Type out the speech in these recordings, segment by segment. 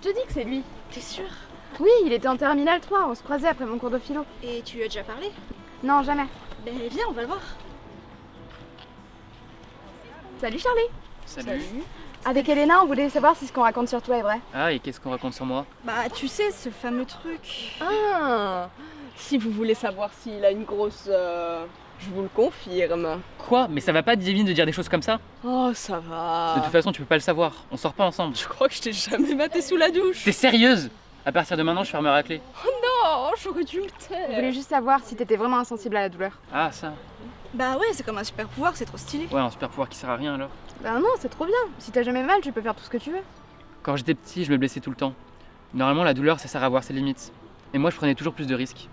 Je te dis que c'est lui. T'es sûre? Oui, il était en terminale 3, on se croisait après mon cours de philo. Et tu lui as déjà parlé? Non, jamais. Ben viens, on va le voir. Salut Charlie. Salut. Avec Elena, on voulait savoir si ce qu'on raconte sur toi est vrai. Ah, et qu'est-ce qu'on raconte sur moi? Bah tu sais, ce fameux truc... Ah, si vous voulez savoir s'il a une grosse... je vous le confirme. Quoi? Mais ça va pas, Divine, de dire des choses comme ça? Oh, ça va. De toute façon, tu peux pas le savoir. On sort pas ensemble. Je crois que je t'ai jamais maté sous la douche. T'es sérieuse? À partir de maintenant, je fermerai la clé. Oh, j'aurais dû me On taire. voulait juste savoir si t'étais vraiment insensible à la douleur. Ah, ça. Bah ouais, c'est comme un super pouvoir, c'est trop stylé. Ouais, un super pouvoir qui sert à rien alors. Ben non, c'est trop bien. Si t'as jamais mal, tu peux faire tout ce que tu veux. Quand j'étais petit, je me blessais tout le temps. Normalement, la douleur, ça sert à voir ses limites. Et moi, je prenais toujours plus de risques.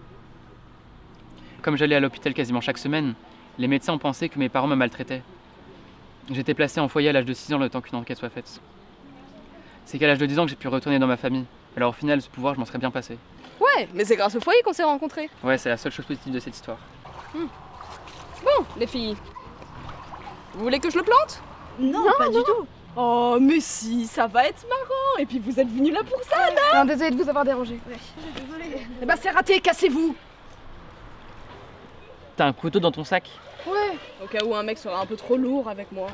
Comme j'allais à l'hôpital quasiment chaque semaine, les médecins ont pensé que mes parents me maltraitaient. J'étais placé en foyer à l'âge de 6 ans le temps qu'une enquête soit faite. C'est qu'à l'âge de 10 ans que j'ai pu retourner dans ma famille. Alors au final, ce pouvoir, je m'en serais bien passé. Ouais, mais c'est grâce au foyer qu'on s'est rencontrés. Ouais, c'est la seule chose positive de cette histoire. Bon, les filles. Vous voulez que je le plante? Non, pas du tout. Oh, mais si, ça va être marrant. Et puis vous êtes venus là pour ça. Non, désolée de vous avoir dérangé. Ouais, désolée. Eh bah c'est raté, cassez-vous. T'as un couteau dans ton sac? Ouais. Au cas où un mec sera un peu trop lourd avec moi.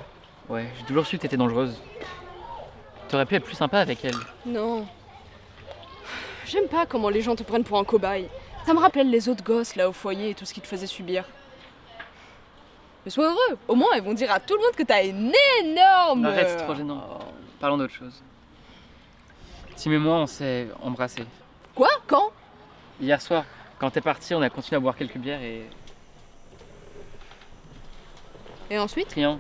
Ouais, j'ai toujours su que t'étais dangereuse. T'aurais pu être plus sympa avec elle. Non. J'aime pas comment les gens te prennent pour un cobaye. Ça me rappelle les autres gosses là au foyer et tout ce qu'ils te faisaient subir. Mais sois heureux, au moins ils vont dire à tout le monde que t'as une énorme... Arrête, c'est trop gênant. Oh. Parlons d'autre chose. Tim et moi, on s'est embrassés. Quoi? Quand? Hier soir, quand t'es parti, on a continué à boire quelques bières et Et ensuite? rien.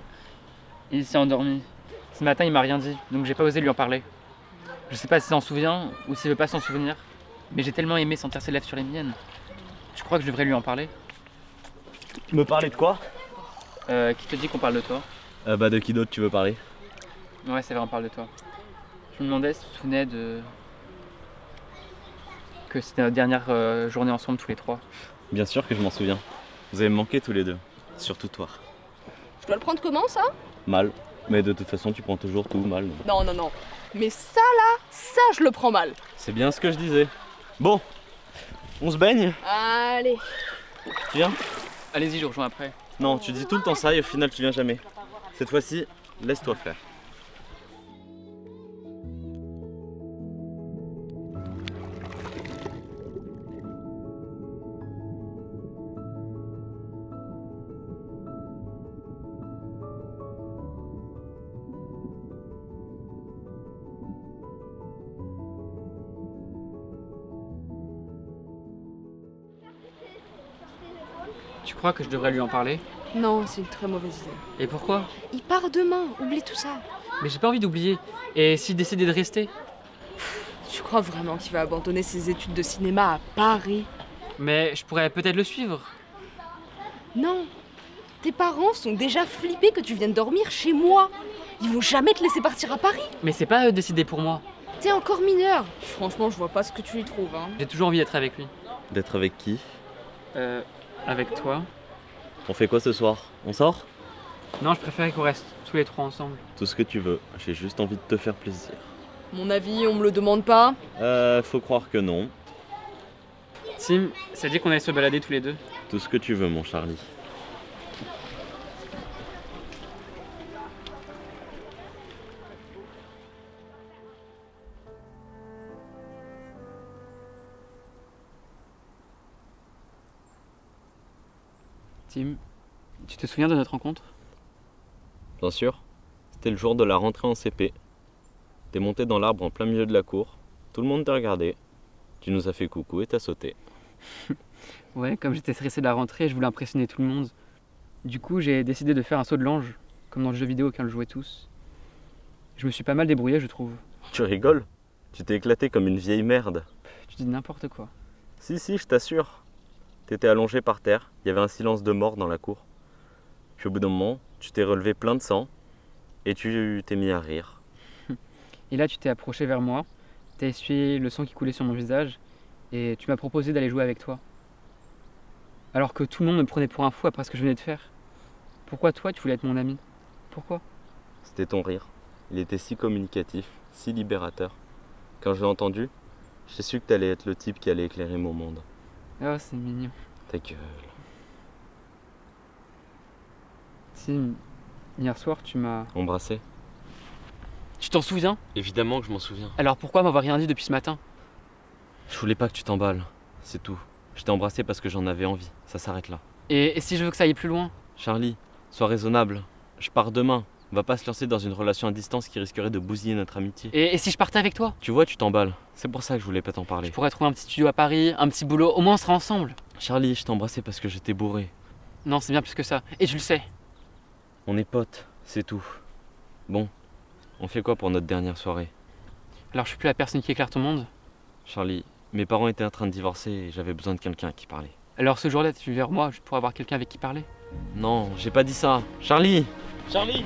Il s'est endormi. Ce matin, il m'a rien dit, donc j'ai pas osé lui en parler. Je sais pas s'il s'en souvient ou s'il veut pas s'en souvenir, mais j'ai tellement aimé sentir ses lèvres sur les miennes. Tu crois que je devrais lui en parler? Me parler de quoi? Qui te dit qu'on parle de toi? Bah de qui d'autre tu veux parler? Ouais, c'est vrai, on parle de toi. Je me demandais si tu te souvenais de... que c'était notre dernière journée ensemble tous les trois. Bien sûr que je m'en souviens. Vous avez me manqué tous les deux. Surtout toi. Je dois le prendre comment ça? Mal. Mais de toute façon tu prends toujours tout mal. donc. Non, non, non. Mais ça là, ça je le prends mal. C'est bien ce que je disais. Bon, on se baigne? Allez. Tu viens? Allez-y, je vous rejoins après. Non, tu dis tout le temps ça et au final tu viens jamais. Cette fois-ci, laisse-toi faire. Tu crois que je devrais lui en parler? Non, c'est une très mauvaise idée. Et pourquoi? Il part demain, oublie tout ça. Mais j'ai pas envie d'oublier. Et s'il décidait de rester? Tu crois vraiment qu'il va abandonner ses études de cinéma à Paris? Mais je pourrais peut-être le suivre. Non. Tes parents sont déjà flippés que tu viennes dormir chez moi. Ils vont jamais te laisser partir à Paris. Mais c'est pas à eux de décider pour moi. T'es encore mineur. Franchement, je vois pas ce que tu y trouves, hein. J'ai toujours envie d'être avec lui. D'être avec qui? Avec toi? On fait quoi ce soir? On sort? Non, je préférais qu'on reste tous les trois ensemble. Tout ce que tu veux. J'ai juste envie de te faire plaisir. Mon avis, on me le demande pas. Faut croire que non. Tim, ça dit qu'on allait se balader tous les deux? Tout ce que tu veux, mon Charlie. Tim, tu te souviens de notre rencontre? Bien sûr. C'était le jour de la rentrée en CP. T'es monté dans l'arbre en plein milieu de la cour. Tout le monde t'a regardé. Tu nous as fait coucou et t'as sauté. Ouais, comme j'étais stressé de la rentrée, je voulais impressionner tout le monde. Du coup, j'ai décidé de faire un saut de l'ange, comme dans le jeu vidéo auquel on jouait tous. Je me suis pas mal débrouillé, je trouve. Tu rigoles? Tu t'es éclaté comme une vieille merde. Tu dis n'importe quoi. Si, je t'assure. T'étais allongé par terre, il y avait un silence de mort dans la cour. Puis au bout d'un moment, tu t'es relevé plein de sang et tu t'es mis à rire. Et là, tu t'es approché vers moi, t'as essuyé le sang qui coulait sur mon visage, et tu m'as proposé d'aller jouer avec toi. Alors que tout le monde me prenait pour un fou après ce que je venais de faire. Pourquoi toi, tu voulais être mon ami? Pourquoi? C'était ton rire. Il était si communicatif, si libérateur, Quand je l'ai entendu, j'ai su que t'allais être le type qui allait éclairer mon monde. Oh, c'est mignon. Ta gueule. Tim, hier soir, tu m'as... Embrassé? Tu t'en souviens? Évidemment que je m'en souviens. Alors pourquoi m'avoir rien dit depuis ce matin? Je voulais pas que tu t'emballes, c'est tout. Je t'ai embrassé parce que j'en avais envie, ça s'arrête là. Et si je veux que ça aille plus loin? Charlie, sois raisonnable. Je pars demain. On va pas se lancer dans une relation à distance qui risquerait de bousiller notre amitié. Et si je partais avec toi? Tu vois, tu t'emballes. C'est pour ça que je voulais pas t'en parler. Je pourrais trouver un petit studio à Paris, un petit boulot, au moins on sera ensemble. Charlie, je t'ai embrassé parce que j'étais bourré. Non, c'est bien plus que ça. Et tu le sais. On est potes, c'est tout. Bon, on fait quoi pour notre dernière soirée? Alors je suis plus la personne qui éclaire ton monde. Charlie, mes parents étaient en train de divorcer et j'avais besoin de quelqu'un à qui parler. Alors ce jour-là, tu vers moi, je pourrais avoir quelqu'un avec qui parler. Non, j'ai pas dit ça. Charlie! Charlie!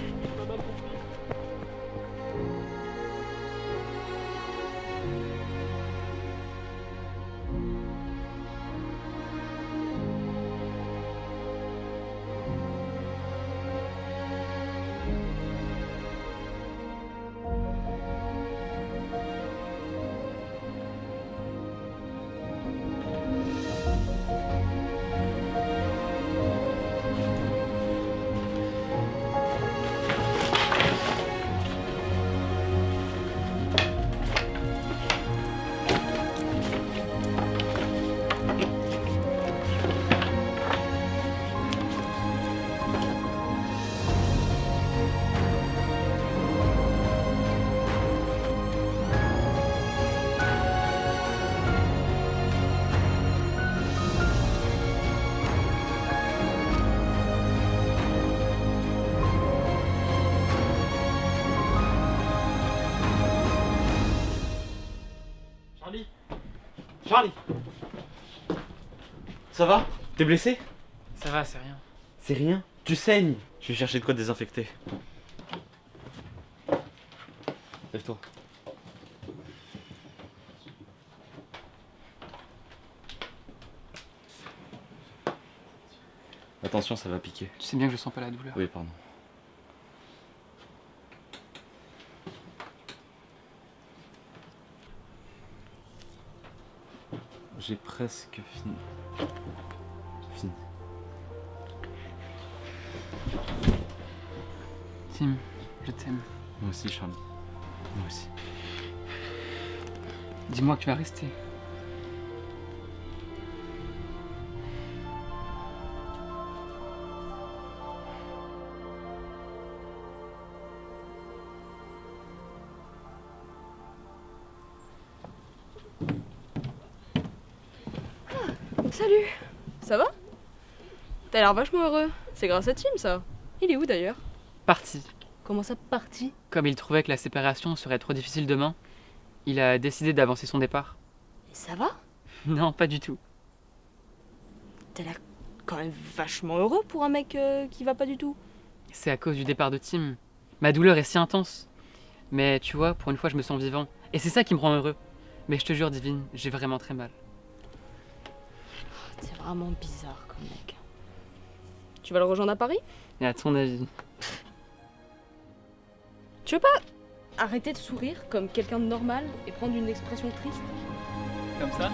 Charlie! Ça va? T'es blessé? Ça va, c'est rien. C'est rien. Tu saignes. Je vais chercher de quoi désinfecter. Lève-toi. Attention, ça va piquer. Tu sais bien que je sens pas la douleur. Oui, pardon. J'ai presque fini. Fini. Tim, je t'aime. Moi aussi, Charlie. Moi aussi. Dis-moi que tu vas rester. Salut. Ça va? T'as l'air vachement heureux. C'est grâce à Tim, ça. Il est où d'ailleurs? Parti. Comment ça, parti? Comme il trouvait que la séparation serait trop difficile demain, il a décidé d'avancer son départ. Et ça va? Non, pas du tout. T'as l'air quand même vachement heureux pour un mec qui va pas du tout. C'est à cause du départ de Tim. Ma douleur est si intense. Mais tu vois, pour une fois, je me sens vivant. Et c'est ça qui me rend heureux. Mais je te jure, Divine, j'ai vraiment très mal. C'est vraiment bizarre comme mec. Tu vas le rejoindre à Paris? Et à ton avis? Tu veux pas arrêter de sourire comme quelqu'un de normal et prendre une expression triste? Comme ça?